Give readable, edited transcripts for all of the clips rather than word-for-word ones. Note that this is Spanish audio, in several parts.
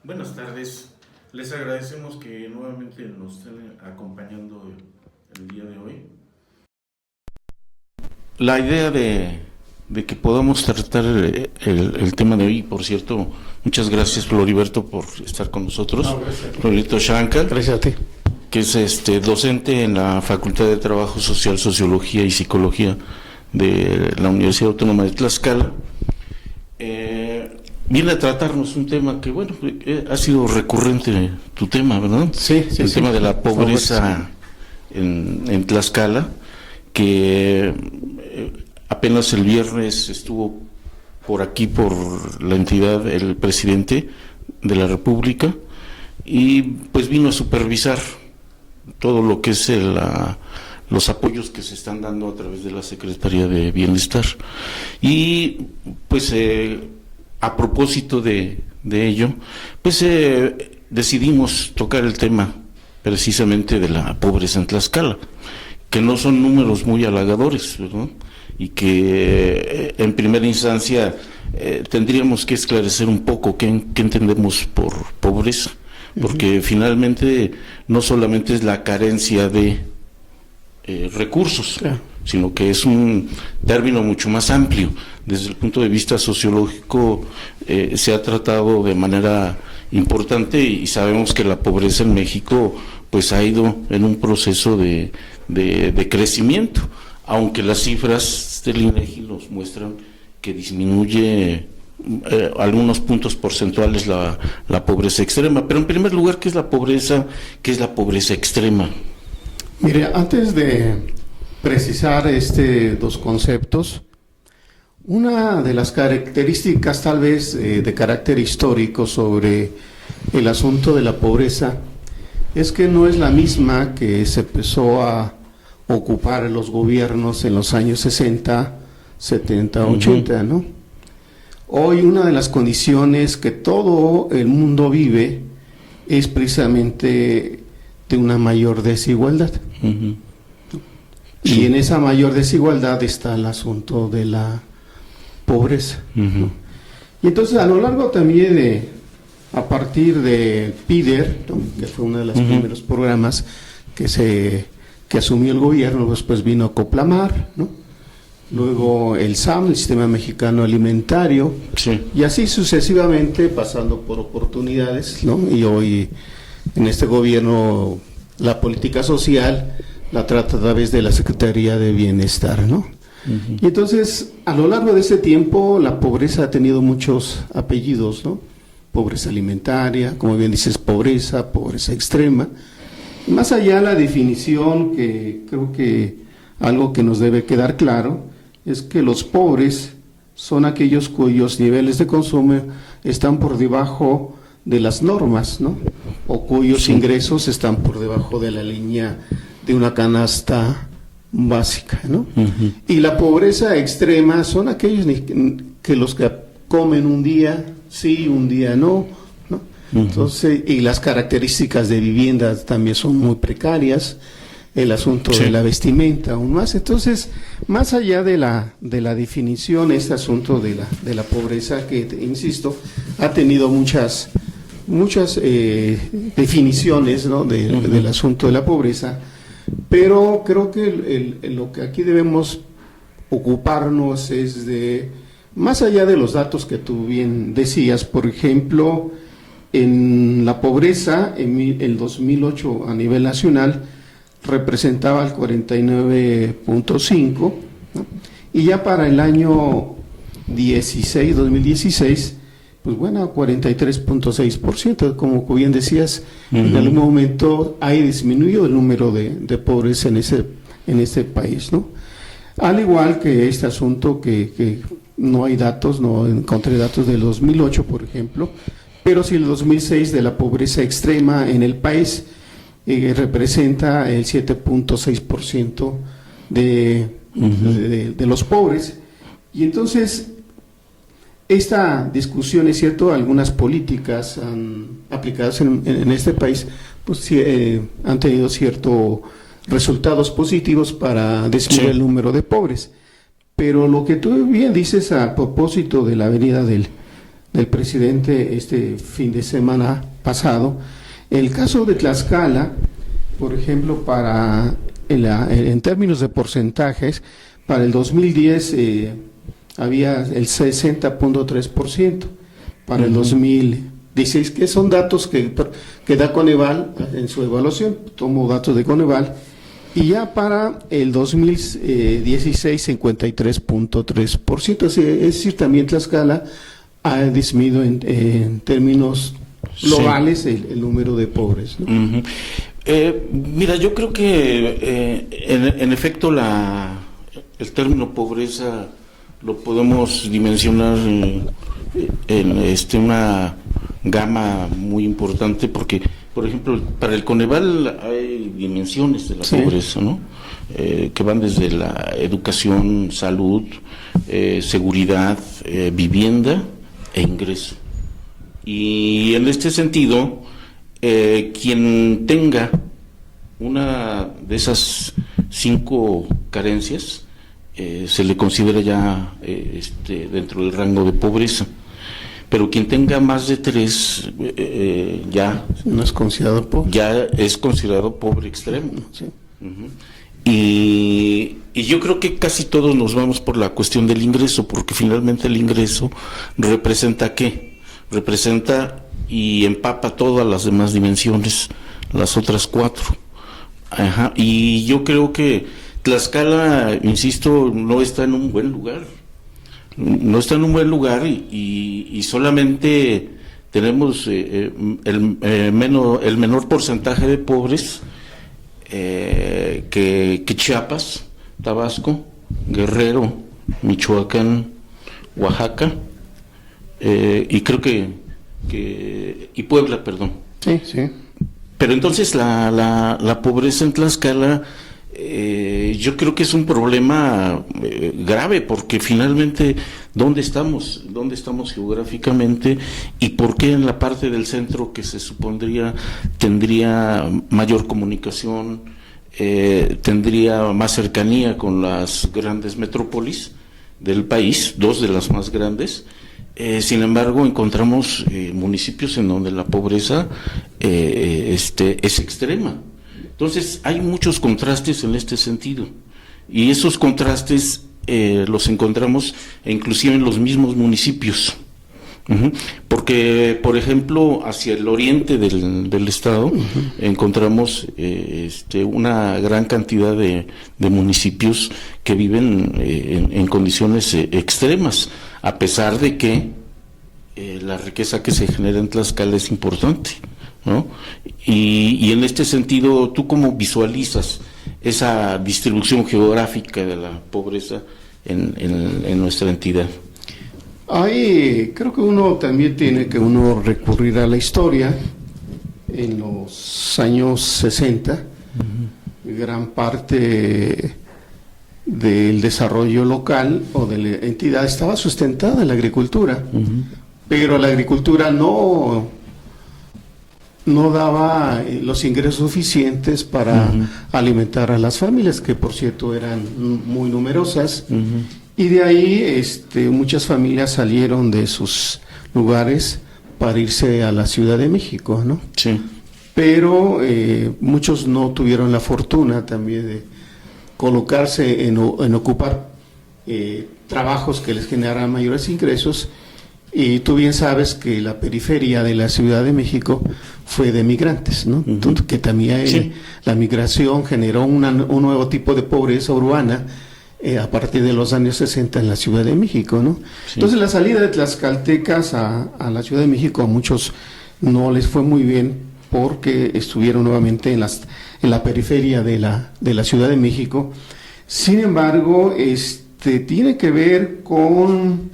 Buenas tardes. Les agradecemos que nuevamente nos estén acompañando el día de hoy. La idea de que podamos tratar el tema de hoy, por cierto, muchas gracias Floriberto por estar con nosotros. No, gracias. Floriberto Shankar, Gracias a ti. que es docente en la Facultad de Trabajo Social, Sociología y Psicología de la Universidad Autónoma de Tlaxcala. Viene a tratarnos un tema que, bueno, ha sido recurrente tu tema, ¿verdad? Sí, sí, el sí. tema de la pobreza en Tlaxcala, que apenas el viernes estuvo por aquí, por la entidad, el presidente de la República, y pues vino a supervisar todo lo que es los apoyos que se están dando a través de la Secretaría de Bienestar. Y pues a propósito de ello, pues decidimos tocar el tema precisamente de la pobreza en Tlaxcala, que no son números muy halagadores, ¿verdad? Y que en primera instancia tendríamos que esclarecer un poco qué entendemos por pobreza, porque finalmente no solamente es la carencia de recursos, Claro, sino que es un término mucho más amplio. Desde el punto de vista sociológico se ha tratado de manera importante y sabemos que la pobreza en México pues ha ido en un proceso de crecimiento, aunque las cifras del INEGI nos muestran que disminuye algunos puntos porcentuales la pobreza extrema. Pero en primer lugar, ¿qué es la pobreza? ¿Qué es la pobreza extrema? mire, antes de precisar dos conceptos, una de las características tal vez de carácter histórico sobre el asunto de la pobreza es que no es la misma que se empezó a ocupar los gobiernos en los años 60, 70, 80, ¿no? Hoy una de las condiciones que todo el mundo vive es precisamente de una mayor desigualdad. Y en esa mayor desigualdad está el asunto de la pobreza, ¿no? Y entonces a lo largo también a partir de PIDER, ¿no?, que fue uno de los primeros programas que asumió el gobierno, después vino Coplamar, ¿no? Luego el SAM, el Sistema Mexicano Alimentario, Sí. y así sucesivamente, pasando por oportunidades, ¿no? Y hoy en este gobierno la política social la trata a través de la Secretaría de Bienestar, ¿no? Y entonces, a lo largo de ese tiempo, la pobreza ha tenido muchos apellidos, ¿no? Pobreza alimentaria, como bien dices, pobreza extrema. Y más allá de la definición, que creo que algo que nos debe quedar claro, es que los pobres son aquellos cuyos niveles de consumo están por debajo de las normas, ¿no? O cuyos ingresos están por debajo de la línea de una canasta básica, ¿no? Y la pobreza extrema son aquellos que los que comen un día sí, un día no, ¿no? Entonces, y las características de vivienda también son muy precarias, el asunto de la vestimenta aún más. Entonces, más allá de la definición, este asunto de la pobreza, que insisto, ha tenido muchas definiciones, ¿no?, del asunto de la pobreza, pero creo que lo que aquí debemos ocuparnos es de, más allá de los datos que tú bien decías, por ejemplo, en la pobreza, en el 2008 a nivel nacional, representaba el 49.5%, ¿no? Y ya para el año 2016, pues bueno, 43.6%, como bien decías, en algún momento ha disminuido el número de pobres en ese país, ¿no? Al igual que este asunto que no hay datos, no encontré datos del 2008, por ejemplo, pero sí el 2006 de la pobreza extrema en el país representa el 7.6% de los pobres. Y entonces, esta discusión, es cierto, algunas políticas aplicadas en este país, pues sí, han tenido ciertos resultados positivos para disminuir el número de pobres. Pero lo que tú bien dices a propósito de la venida del del presidente este fin de semana pasado. El caso de Tlaxcala, por ejemplo, en términos de porcentajes, para el 2010 había el 60.3%, para el 2016, que son datos que da Coneval en su evaluación, tomo datos de Coneval, y ya para el 2016 53.3%, es decir, también Tlaxcala ha disminuido en términos globales el número de pobres, ¿no? Mira, yo creo que en efecto el término pobreza lo podemos dimensionar en una gama muy importante, porque, por ejemplo, para el Coneval hay dimensiones de la pobreza, ¿no? Que van desde la educación, salud, seguridad, vivienda e ingreso. Y en este sentido, quien tenga una de esas 5 carencias se le considera ya dentro del rango de pobreza, pero quien tenga más de 3 ya no es considerado pobre, ya es considerado pobre extremo. Sí. Y yo creo que casi todos nos vamos por la cuestión del ingreso, porque finalmente el ingreso representa ¿qué? Representa y empapa todas las demás dimensiones, las otras 4. Ajá. Y yo creo que Tlaxcala, insisto, no está en un buen lugar. No está en un buen lugar y solamente tenemos el menor porcentaje de pobres que Chiapas, Tabasco, Guerrero, Michoacán, Oaxaca, y creo que y Puebla, perdón. Sí, sí. Pero entonces la pobreza en Tlaxcala, yo creo que es un problema grave, porque finalmente, ¿dónde estamos geográficamente? ¿Y por qué en la parte del centro, que se supondría tendría mayor comunicación, tendría más cercanía con las grandes metrópolis del país, 2 de las más grandes? Sin embargo, encontramos municipios en donde la pobreza es extrema. Entonces, hay muchos contrastes en este sentido, y esos contrastes los encontramos inclusive en los mismos municipios. Porque, por ejemplo, hacia el oriente del estado encontramos una gran cantidad de municipios que viven en condiciones extremas, a pesar de que la riqueza que se genera en Tlaxcala es importante, ¿no? Y en este sentido, ¿tú cómo visualizas esa distribución geográfica de la pobreza en nuestra entidad? Creo que uno también tiene que recurrir a la historia. En los años 60, gran parte del desarrollo local o de la entidad estaba sustentada en la agricultura, pero la agricultura no daba los ingresos suficientes para alimentar a las familias, que por cierto eran muy numerosas. Y de ahí muchas familias salieron de sus lugares para irse a la Ciudad de México, ¿no? Sí. Pero muchos no tuvieron la fortuna también de colocarse en ocupar trabajos que les generaran mayores ingresos. Y tú bien sabes que la periferia de la Ciudad de México fue de migrantes, ¿no? Que también la migración generó un nuevo tipo de pobreza urbana a partir de los años 60 en la Ciudad de México, ¿no? Sí. Entonces la salida de tlaxcaltecas a la Ciudad de México a muchos no les fue muy bien, porque estuvieron nuevamente en la periferia de la Ciudad de México. Sin embargo, tiene que ver con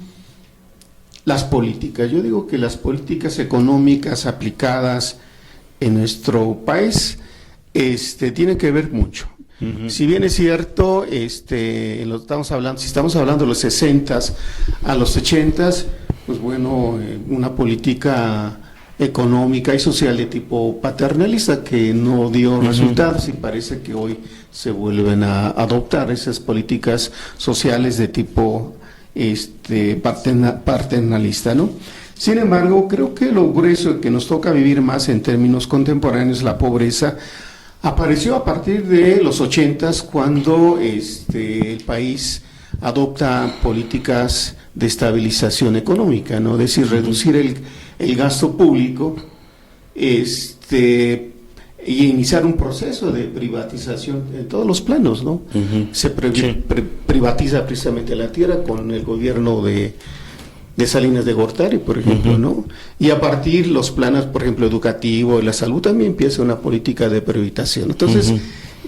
las políticas. Yo digo que las políticas económicas aplicadas en nuestro país tienen que ver mucho. Si bien es cierto, si estamos hablando de los 60s a los 80s, pues bueno, una política económica y social de tipo paternalista que no dio resultados, y parece que hoy se vuelven a adoptar esas políticas sociales de tipo paternalista, ¿no? Sin embargo, creo que lo grueso que nos toca vivir más en términos contemporáneos, la pobreza, apareció a partir de los 80s, cuando el país adopta políticas de estabilización económica, ¿no? Es decir, reducir el gasto público, y iniciar un proceso de privatización en todos los planos, ¿no? Se privatiza precisamente la tierra con el gobierno de Salinas de Gortari, por ejemplo, ¿no? Y a partir los planes, por ejemplo, educativo y la salud, también empieza una política de privatización. Entonces,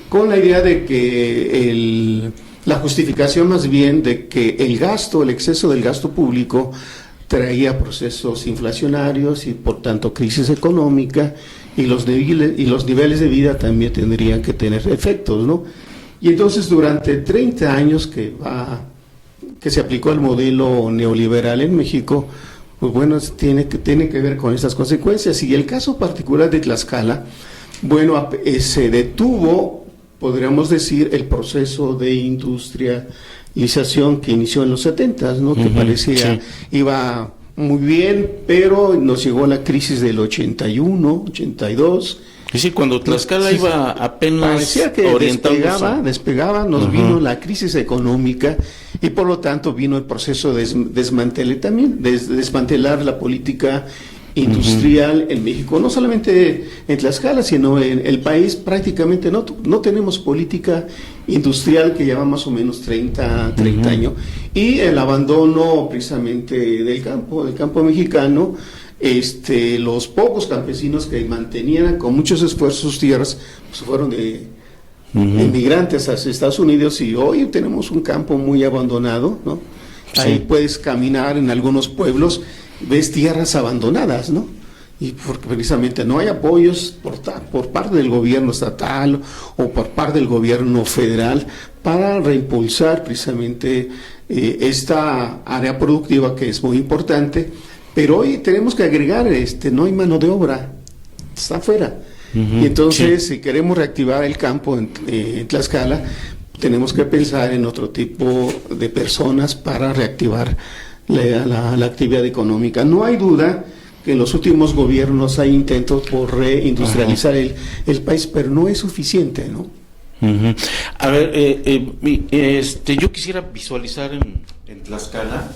con la idea de que la justificación más bien de que el exceso del gasto público traía procesos inflacionarios y por tanto crisis económica, y los niveles de vida también tendrían que tener efectos, ¿no? Y entonces durante 30 años que se aplicó el modelo neoliberal en México, pues bueno, tiene que ver con estas consecuencias. Y el caso particular de Tlaxcala, bueno, se detuvo, podríamos decir, el proceso de industrialización que inició en los 70s, ¿no? Que parecía iba muy bien, pero nos llegó la crisis del 81, 82. Es decir, cuando Tlaxcala iba apenas parecía que despegaba, nos vino la crisis económica y por lo tanto vino el proceso de desmantelar la política industrial en México, no solamente en Tlaxcala, sino en el país. Prácticamente no tenemos política industrial, que lleva más o menos 30 años, y el abandono precisamente del campo mexicano. Los pocos campesinos que mantenían con muchos esfuerzos sus tierras, pues fueron emigrantes hacia Estados Unidos, y hoy tenemos un campo muy abandonado, ¿no? Sí. Ahí puedes caminar en algunos pueblos, ves tierras abandonadas, ¿no? Y porque precisamente no hay apoyos por parte del gobierno estatal o por parte del gobierno federal para reimpulsar precisamente esta área productiva, que es muy importante. Pero hoy tenemos que agregar, no hay mano de obra, está afuera. Y entonces, si queremos reactivar el campo en Tlaxcala, tenemos que pensar en otro tipo de personas para reactivar la actividad económica. No hay duda que en los últimos gobiernos hay intentos por reindustrializar el país, pero no es suficiente, ¿no? A ver, yo quisiera visualizar en Tlaxcala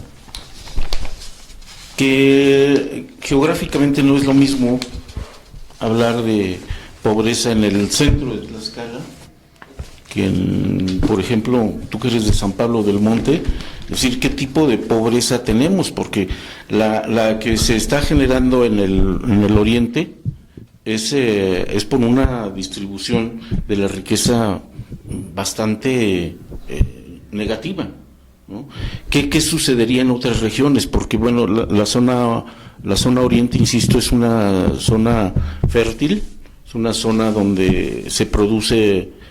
que geográficamente no es lo mismo hablar de pobreza en el centro de Tlaxcala que por ejemplo, tú que eres de San Pablo del Monte, es decir, qué tipo de pobreza tenemos, porque la que se está generando en el oriente es por una distribución de la riqueza bastante negativa, ¿no? ¿Qué sucedería en otras regiones? Porque bueno, la zona oriente, insisto, es una zona fértil, es una zona donde se produce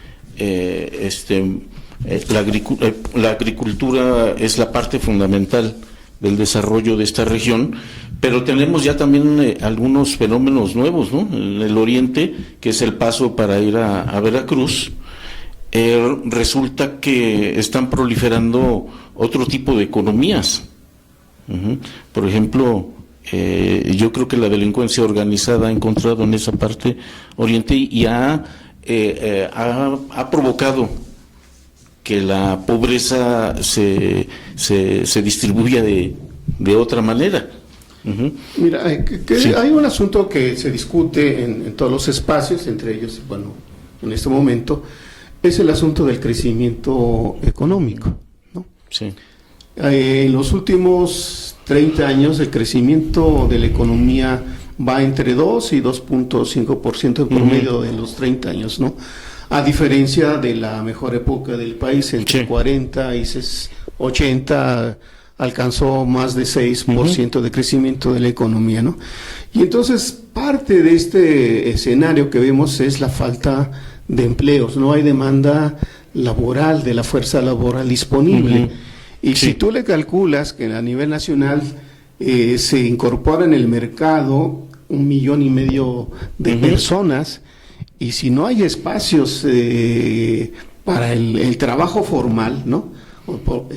la agricultura es la parte fundamental del desarrollo de esta región, pero tenemos ya también algunos fenómenos nuevos, ¿no? En el oriente, que es el paso para ir a Veracruz. Resulta que están proliferando otro tipo de economías. Por ejemplo, yo creo que la delincuencia organizada ha encontrado en esa parte oriente y ha provocado que la pobreza se distribuya de otra manera. Mira, sí. Hay un asunto que se discute en todos los espacios, entre ellos, bueno, en este momento, es el asunto del crecimiento económico, ¿no? Sí. En los últimos 30 años, el crecimiento de la economía va entre 2 y 2.5% en promedio de los 30 años, ¿no? A diferencia de la mejor época del país, entre 40 y 80, alcanzó más de 6% de crecimiento de la economía, ¿no? Y entonces, parte de este escenario que vemos es la falta de empleos, no hay demanda laboral, de la fuerza laboral disponible. Y si tú le calculas que a nivel nacional se incorpora en el mercado 1,5 millones de personas, y si no hay espacios para el trabajo formal, ¿no?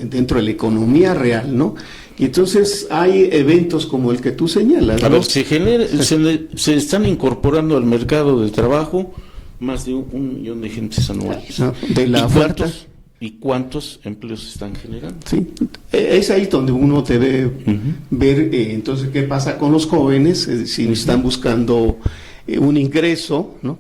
Dentro de la economía real, ¿no? Y entonces hay eventos como el que tú señalas, A ¿no? ver, se están incorporando al mercado de trabajo más de 1 millón de gentes anuales. ¿No? De la oferta. ¿Y cuántos empleos se están generando? Sí, es ahí donde uno debe ver entonces qué pasa con los jóvenes, si están buscando un ingreso, ¿no?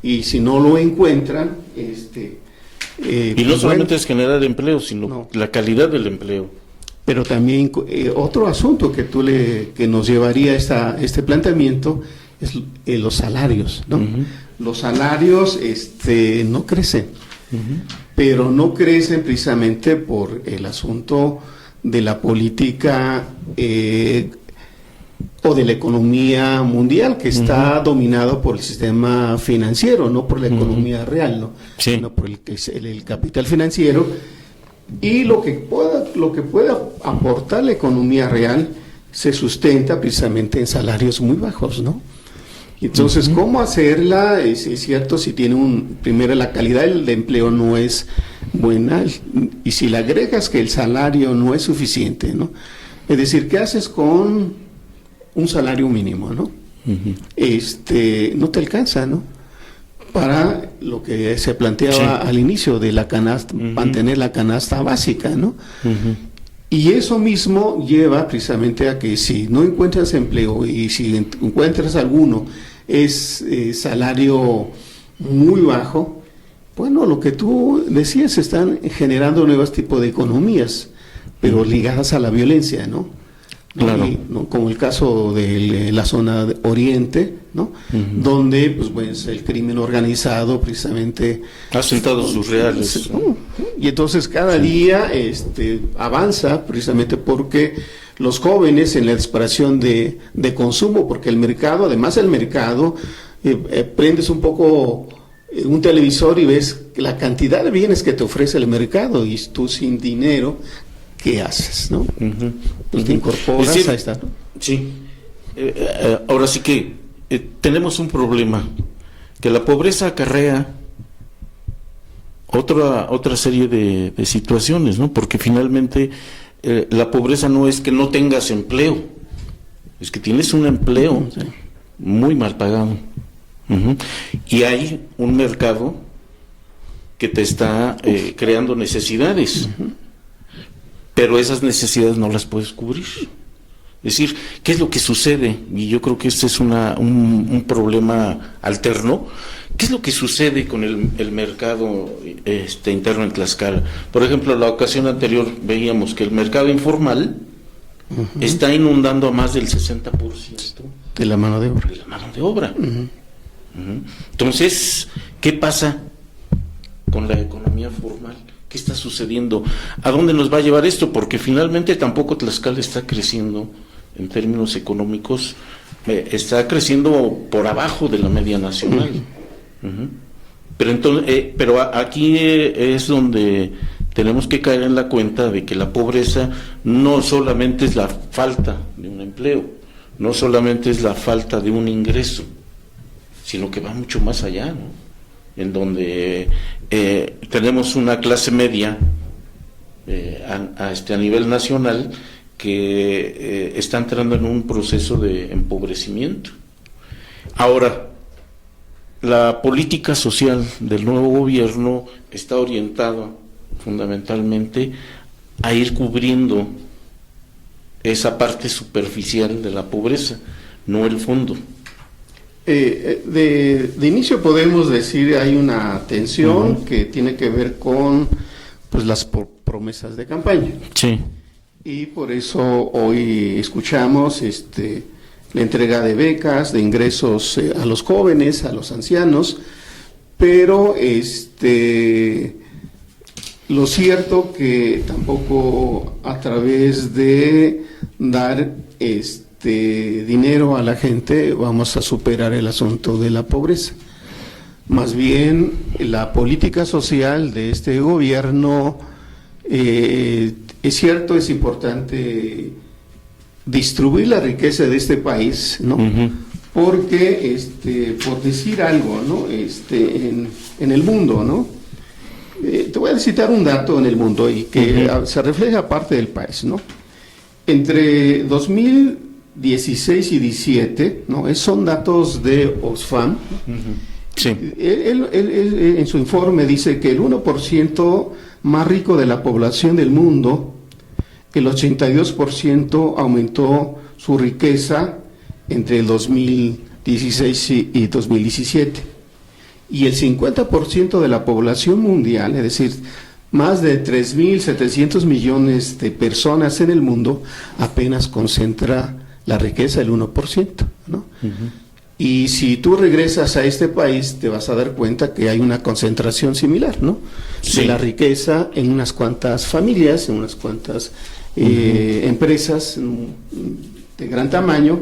Y si no lo encuentran, y no solamente es generar empleo, sino No. la calidad del empleo. Pero también otro asunto que nos llevaría a este planteamiento es los salarios, ¿no? Los salarios no crecen, pero no crecen precisamente por el asunto de la política o de la economía mundial, que está dominado por el sistema financiero, no por la economía real, ¿no? Sí. Sino por el capital financiero. Y lo que pueda aportar la economía real se sustenta precisamente en salarios muy bajos, ¿no? Entonces, ¿cómo hacerla? Es cierto, si tiene primero la calidad del empleo no es buena, y si le agregas que el salario no es suficiente, ¿no? Es decir, ¿qué haces con un salario mínimo, ¿no? No te alcanza, ¿no? Para lo que se planteaba al inicio de la canasta, mantener la canasta básica, ¿no? Y eso mismo lleva precisamente a que si no encuentras empleo y si encuentras alguno es salario muy bajo, bueno, lo que tú decías, están generando nuevos tipos de economías, pero ligadas a la violencia, ¿no? Claro. ¿No? Como el caso de la zona de Oriente, ¿no? Donde pues el crimen organizado precisamente Ha sentado sus reales. y entonces cada día avanza precisamente porque los jóvenes en la desesperación de consumo, porque el mercado, además el mercado, prendes un poco un televisor y ves la cantidad de bienes que te ofrece el mercado, y tú sin dinero, ¿qué haces, no? Pues te incorporas, Es decir, ahí está, ¿no? Sí. Ahora sí que tenemos un problema, que la pobreza acarrea otra serie de situaciones, ¿no? Porque finalmente la pobreza no es que no tengas empleo, es que tienes un empleo muy mal pagado. Y hay un mercado que te está creando necesidades. Pero esas necesidades no las puedes cubrir. Es decir, ¿qué es lo que sucede? Y yo creo que este es un problema alterno. ¿Qué es lo que sucede con el mercado interno en Tlaxcala? Por ejemplo, la ocasión anterior veíamos que el mercado informal está inundando a más del 60% de la mano de obra. De la mano de obra. Entonces, ¿qué pasa con la economía formal? ¿Qué está sucediendo? ¿A dónde nos va a llevar esto? Porque finalmente tampoco Tlaxcala está creciendo en términos económicos, está creciendo por abajo de la media nacional. Pero aquí es donde tenemos que caer en la cuenta de que la pobreza no solamente es la falta de un empleo, no solamente es la falta de un ingreso, sino que va mucho más allá, ¿no? En donde tenemos una clase media a nivel nacional que está entrando en un proceso de empobrecimiento. Ahora, la política social del nuevo gobierno está orientada fundamentalmente a ir cubriendo esa parte superficial de la pobreza, no el fondo. De inicio podemos decir hay una tensión que tiene que ver con pues las promesas de campaña. Sí. Y por eso hoy escuchamos la entrega de becas, de ingresos a los jóvenes, a los ancianos, pero lo cierto que tampoco a través de dar dinero a la gente vamos a superar el asunto de la pobreza. Más bien la política social de este gobierno, es cierto, es importante distribuir la riqueza de este país, ¿no? Porque por decir algo, ¿no? En el mundo, ¿no? Te voy a citar un dato en el mundo y que se refleja parte del país, ¿no? Entre 2016 y 17, ¿no? Son datos de Oxfam. Sí. Él en su informe dice que el 1% más rico de la población del mundo, el 82% aumentó su riqueza entre el 2016 y 2017. Y el 50% de la población mundial, es decir, más de 3.700 millones de personas en el mundo, apenas concentra la riqueza del 1%, ¿no? Y si tú regresas a este país, te vas a dar cuenta que hay una concentración similar, ¿no? Sí. De la riqueza en unas cuantas familias, en unas cuantas empresas de gran tamaño,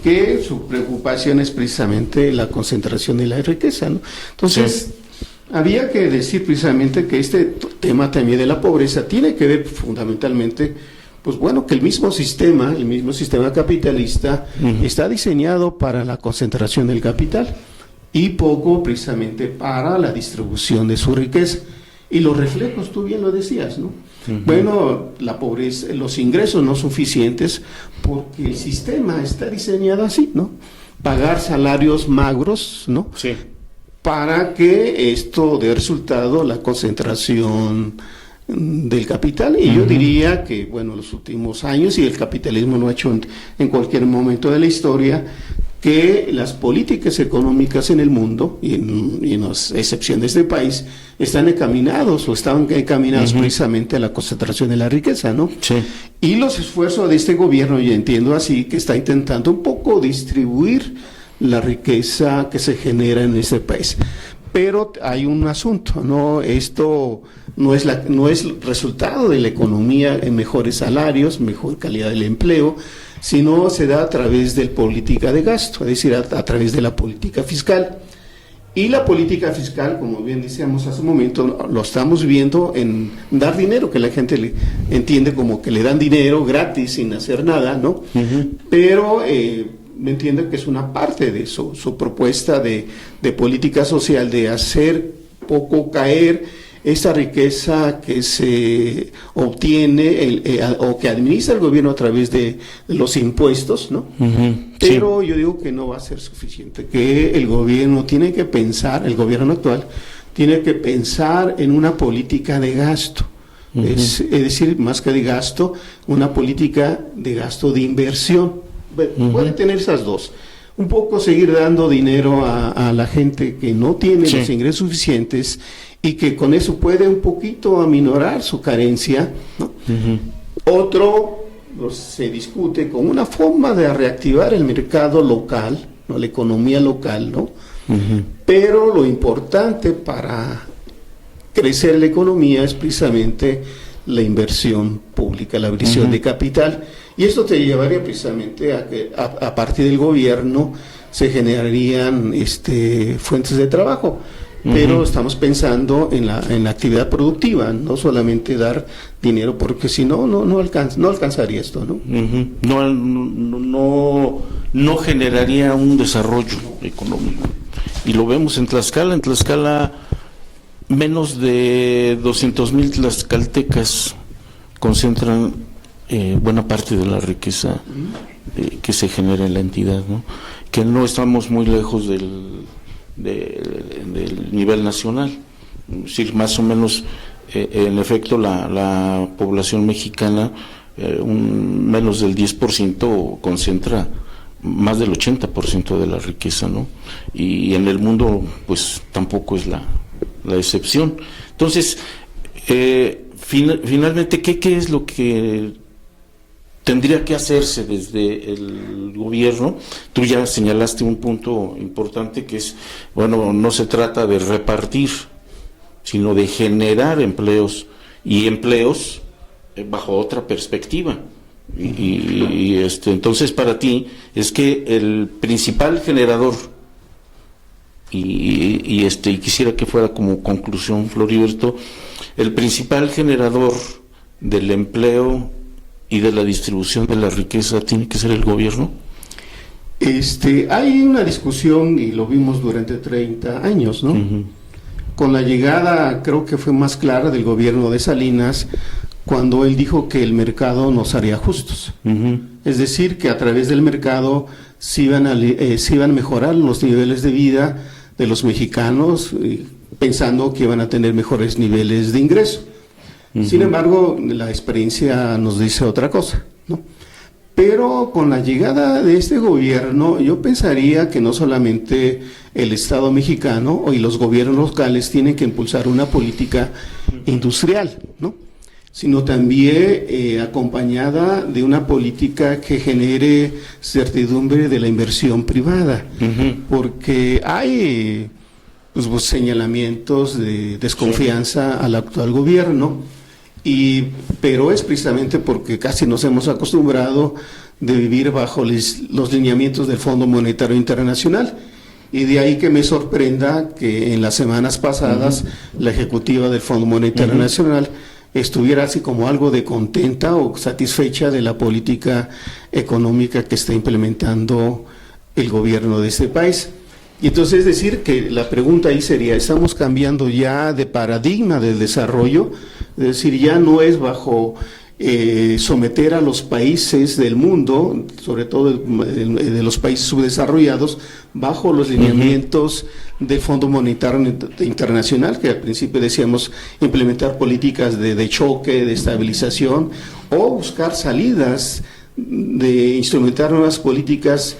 que su preocupación es precisamente la concentración de la riqueza, ¿no? Entonces, había que decir precisamente que este tema también de la pobreza tiene que ver fundamentalmente, pues bueno, que el mismo sistema capitalista está diseñado para la concentración del capital y poco precisamente para la distribución de su riqueza. Y los reflejos, tú bien lo decías, ¿no? Bueno, la pobreza, los ingresos no suficientes porque el sistema está diseñado así, ¿no? Pagar salarios magros, ¿no? Sí. Para que esto dé resultado la concentración del capital. Y yo diría que, bueno, los últimos años, y el capitalismo lo ha hecho en cualquier momento de la historia, que las políticas económicas en el mundo, y en las excepciones de este país, están encaminados precisamente a la concentración de la riqueza, ¿no? Sí. Y los esfuerzos de este gobierno, yo entiendo así, que está intentando un poco distribuir la riqueza que se genera en este país. Pero hay un asunto, ¿no? Esto no es el resultado de la economía en mejores salarios, mejor calidad del empleo, sino se da a través de política de gasto, es decir, a través de la política fiscal. Y la política fiscal, como bien decíamos hace un momento, lo estamos viendo en dar dinero, que la gente entiende como que le dan dinero gratis sin hacer nada, ¿no? Pero me entiendo que es una parte de su propuesta de política social, de hacer poco caer esa riqueza que se obtiene o que administra el gobierno a través de los impuestos, ¿no? Pero yo digo que no va a ser suficiente, que el gobierno tiene que pensar, el gobierno actual tiene que pensar en una política de gasto, es decir, más que de gasto, una política de gasto de inversión. Puede tener esas dos. Un poco seguir dando dinero a la gente que no tiene los ingresos suficientes y que con eso puede un poquito aminorar su carencia, ¿no? Otro, se discute con una forma de reactivar el mercado local, ¿no? La economía local, ¿no? Pero lo importante para crecer la economía es precisamente la inversión pública, la inversión de capital. Y esto te llevaría precisamente a que a partir del gobierno se generarían fuentes de trabajo. Pero estamos pensando en la actividad productiva, no solamente dar dinero, porque si no, no alcanzaría esto, ¿no? No generaría un desarrollo económico. Y lo vemos en Tlaxcala. En Tlaxcala, menos de 200,000 tlaxcaltecas concentran buena parte de la riqueza que se genera en la entidad, ¿no? Que no estamos muy lejos del nivel nacional. Es decir, más o menos, en efecto, la población mexicana, menos del 10% concentra más del 80% de la riqueza, ¿no? Y en el mundo, pues, tampoco es la excepción. Entonces, finalmente, ¿qué es lo que tendría que hacerse desde el gobierno? Tú ya señalaste un punto importante que es, bueno, no se trata de repartir, sino de generar empleos, y empleos bajo otra perspectiva. Entonces, para ti es que el principal generador, y quisiera que fuera como conclusión, Floriberto, el principal generador del empleo y de la distribución de la riqueza tiene que ser el gobierno. Hay una discusión, y lo vimos durante 30 años, ¿no? Con la llegada, creo que fue más clara, del gobierno de Salinas, cuando él dijo que el mercado nos haría justos. Es decir, que a través del mercado se iban a mejorar los niveles de vida de los mexicanos, pensando que iban a tener mejores niveles de ingreso. Sin embargo, la experiencia nos dice otra cosa, ¿no? Pero con la llegada de este gobierno, yo pensaría que no solamente el Estado mexicano y los gobiernos locales tienen que impulsar una política industrial, ¿no? Sino también acompañada de una política que genere certidumbre de la inversión privada, porque hay pues, señalamientos de desconfianza al actual gobierno, pero es precisamente porque casi nos hemos acostumbrado de vivir bajo los lineamientos del Fondo Monetario Internacional, y de ahí que me sorprenda que en las semanas pasadas la ejecutiva del Fondo Monetario Internacional estuviera así como algo de contenta o satisfecha de la política económica que está implementando el gobierno de este país. Y entonces es decir que la pregunta ahí sería, ¿estamos cambiando ya de paradigma del desarrollo? Es decir, ya no es bajo someter a los países del mundo, sobre todo de los países subdesarrollados, bajo los lineamientos del Fondo Monetario Internacional, que al principio decíamos implementar políticas de choque, de estabilización, o buscar salidas de instrumentar nuevas políticas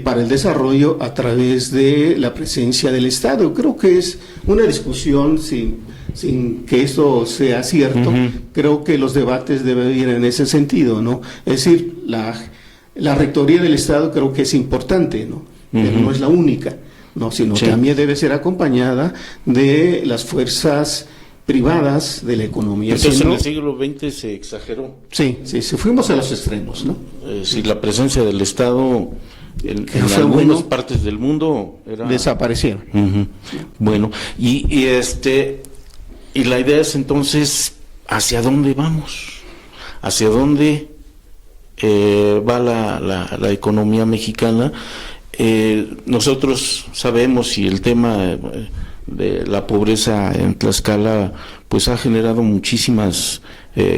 para el desarrollo a través de la presencia del Estado. Creo que es una discusión sin que esto sea cierto. Creo que los debates deben ir en ese sentido, ¿no? Es decir, la rectoría del Estado creo que es importante, ¿no? Pero no es la única, ¿no? Sino también debe ser acompañada de las fuerzas privadas de la economía. Entonces en el siglo XX se exageró. Sí, fuimos a los extremos, ¿no? Si la presencia del Estado en algunas partes del mundo desaparecieron. Bueno, y la idea es entonces, ¿hacia dónde vamos? ¿Hacia dónde va la economía mexicana? Nosotros sabemos, y el tema de la pobreza en Tlaxcala pues ha generado muchísimas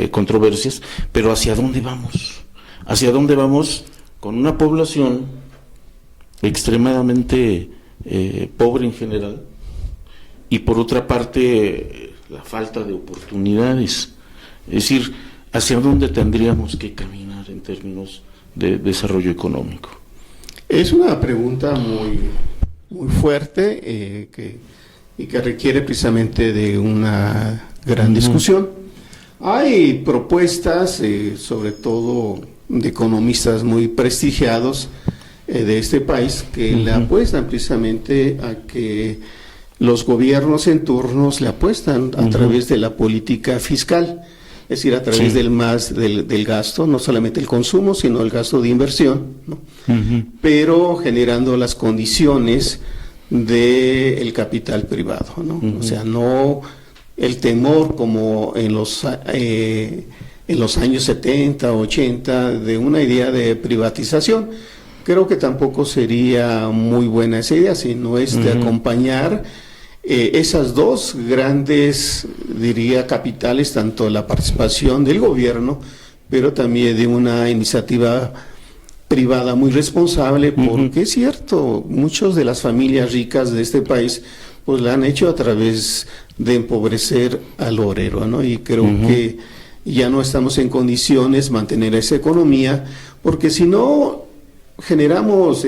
controversias, pero ¿hacia dónde vamos? ¿Hacia dónde vamos con una población extremadamente pobre en general, y por otra parte la falta de oportunidades? Es decir, ¿hacia dónde tendríamos que caminar en términos de desarrollo económico? Es una pregunta muy fuerte y que requiere precisamente de una gran discusión. Hay propuestas, sobre todo de economistas muy prestigiados de este país, que le apuestan precisamente a que los gobiernos en turnos le apuestan a través de la política fiscal, es decir, a través del gasto, no solamente el consumo, sino el gasto de inversión, ¿no? Pero generando las condiciones del capital privado, ¿no? O sea, no el temor como en los años 70, 80, de una idea de privatización. Creo que tampoco sería muy buena esa idea, sino de acompañar esas dos grandes, diría, capitales, tanto la participación del gobierno, pero también de una iniciativa privada muy responsable, porque es cierto, muchas de las familias ricas de este país pues la han hecho a través de empobrecer al obrero, ¿no? Y creo que ya no estamos en condiciones de mantener esa economía, porque si no generamos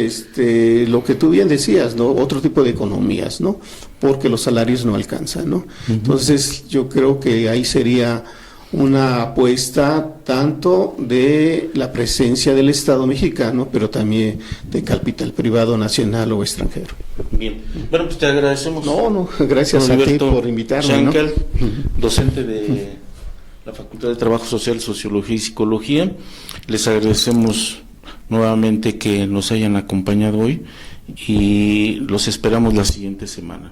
lo que tú bien decías, ¿no? Otro tipo de economías, ¿no? Porque los salarios no alcanzan, ¿no? Entonces yo creo que ahí sería una apuesta tanto de la presencia del Estado mexicano, pero también de capital privado nacional o extranjero. Bien, bueno, pues te agradecemos. No, gracias a ti por invitarme. Schenkel, docente de la Facultad de Trabajo Social, Sociología y Psicología. Les agradecemos nuevamente que nos hayan acompañado hoy y los esperamos la siguiente semana.